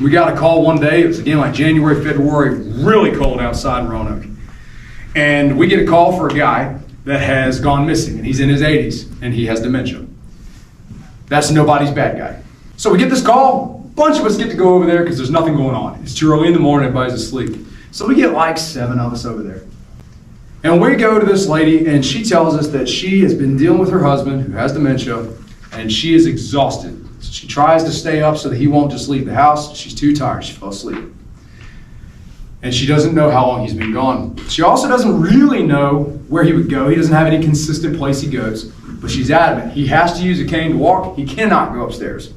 We got a call one day, it was again like January, February, really cold outside in Roanoke. And we get a call for a guy that has gone missing, and he's in his 80s, and he has dementia. That's nobody's bad guy. So we get this call, a bunch of us get to go over there because there's nothing going on. It's too early in the morning, everybody's asleep. So we get like 7 of us over there. And we go to this lady, and she tells us that she has been dealing with her husband, who has dementia, and she is exhausted. So she tries to stay up so that he won't just leave the house. She's too tired, she fell asleep. And she doesn't know how long he's been gone. She also doesn't really know where he would go. He doesn't have any consistent place he goes, but she's adamant. He has to use a cane to walk. He cannot go upstairs.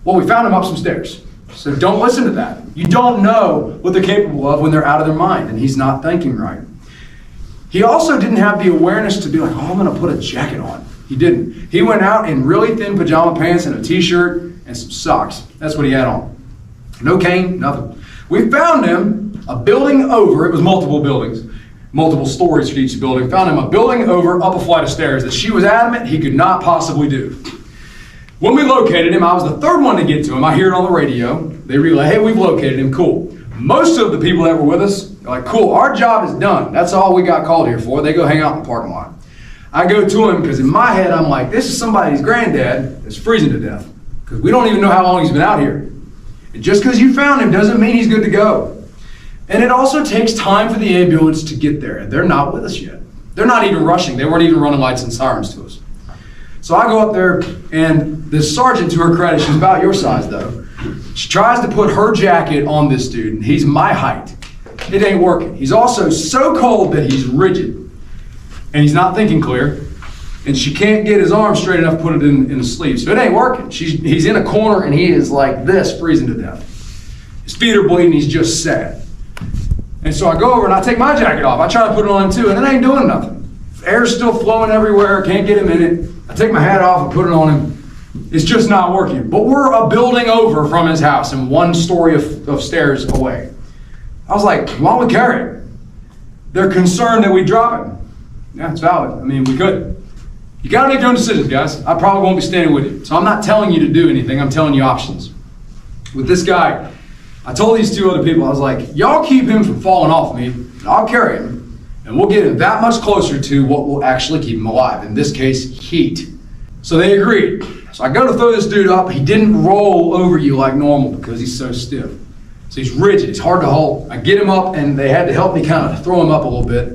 Well, we found him up some stairs. So don't listen to that. You don't know what they're capable of when they're out of their mind and he's not thinking right. He also didn't have the awareness to be like, oh, I'm gonna put a jacket on. He didn't. He went out in really thin pajama pants and a t-shirt and some socks. That's what he had on. No cane, nothing. We found him a building over, it was multiple buildings, multiple stories for each building. Found him a building over, up a flight of stairs that she was adamant he could not possibly do. When we located him, I was the third one to get to him. I hear it on the radio. They relay, hey, we've located him, cool. Most of the people that were with us are like, cool, our job is done. That's all we got called here for. They go hang out in the parking lot. I go to him because in my head, I'm like, this is somebody's granddad that's freezing to death because we don't even know how long he's been out here. And just because you found him doesn't mean he's good to go. And it also takes time for the ambulance to get there, and they're not with us yet. They're not even rushing. They weren't even running lights and sirens to us. So I go up there, and this sergeant, to her credit, she's about your size though, she tries to put her jacket on this dude, and he's my height. It ain't working. He's also so cold that he's rigid, and he's not thinking clear, and she can't get his arm straight enough to put it in the sleeve. So it ain't working. He's in a corner, and he is like this, freezing to death. His feet are bleeding, he's just sad. And so I go over and I take my jacket off. I try to put it on him too, and it ain't doing nothing. Air's still flowing everywhere, can't get him in it. I take my hat off and put it on him. It's just not working. But we're a building over from his house and 1 story of stairs away. I was like, why don't we carry him? They're concerned that we drop him. Yeah, it's valid. I mean, we could. You gotta make your own decisions, guys. I probably won't be standing with you. So I'm not telling you to do anything, I'm telling you options. With this guy, I told these 2 other people, I was like, y'all keep him from falling off me, and I'll carry him, and we'll get him that much closer to what will actually keep him alive. In this case, heat. So they agreed. So I go to throw this dude up. He didn't roll over you like normal because he's so stiff. So he's rigid, he's hard to hold. I get him up, and they had to help me kind of throw him up a little bit.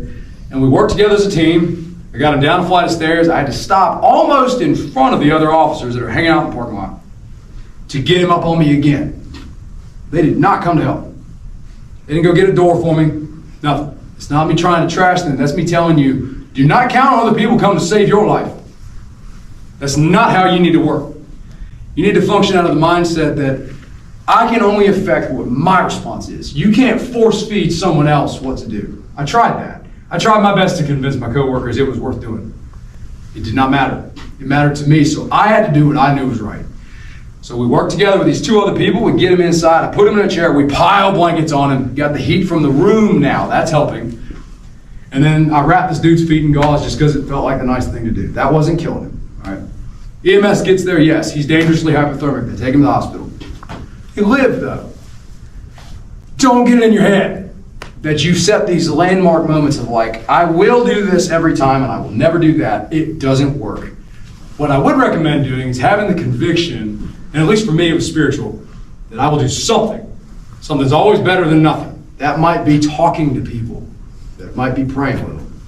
And we worked together as a team. I got him down a flight of stairs. I had to stop almost in front of the other officers that are hanging out in the parking lot to get him up on me again. They did not come to help. They didn't go get a door for me, nothing. It's not me trying to trash them. That's me telling you, do not count on other people coming to save your life. That's not how you need to work. You need to function out of the mindset that I can only affect what my response is. You can't force feed someone else what to do. I tried that. I tried my best to convince my coworkers it was worth doing. It did not matter. It mattered to me, so I had to do what I knew was right. So we worked together with these 2 other people. We get him inside. I put him in a chair. We pile blankets on him. Got the heat from the room now. That's helping. And then I wrapped this dude's feet in gauze just because it felt like the nice thing to do. That wasn't killing him. All right. EMS gets there. Yes, he's dangerously hypothermic. They take him to the hospital. He lived though. Don't get it in your head that you set these landmark moments of like, I will do this every time and I will never do that. It doesn't work. What I would recommend doing is having the conviction, and at least for me it was spiritual, that I will do something. Something's always better than nothing. That might be talking to people. That might be praying with them.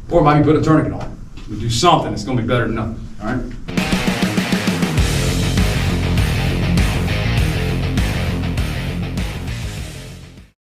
Or it might be putting a tourniquet on. We do something, it's going to be better than nothing. All right?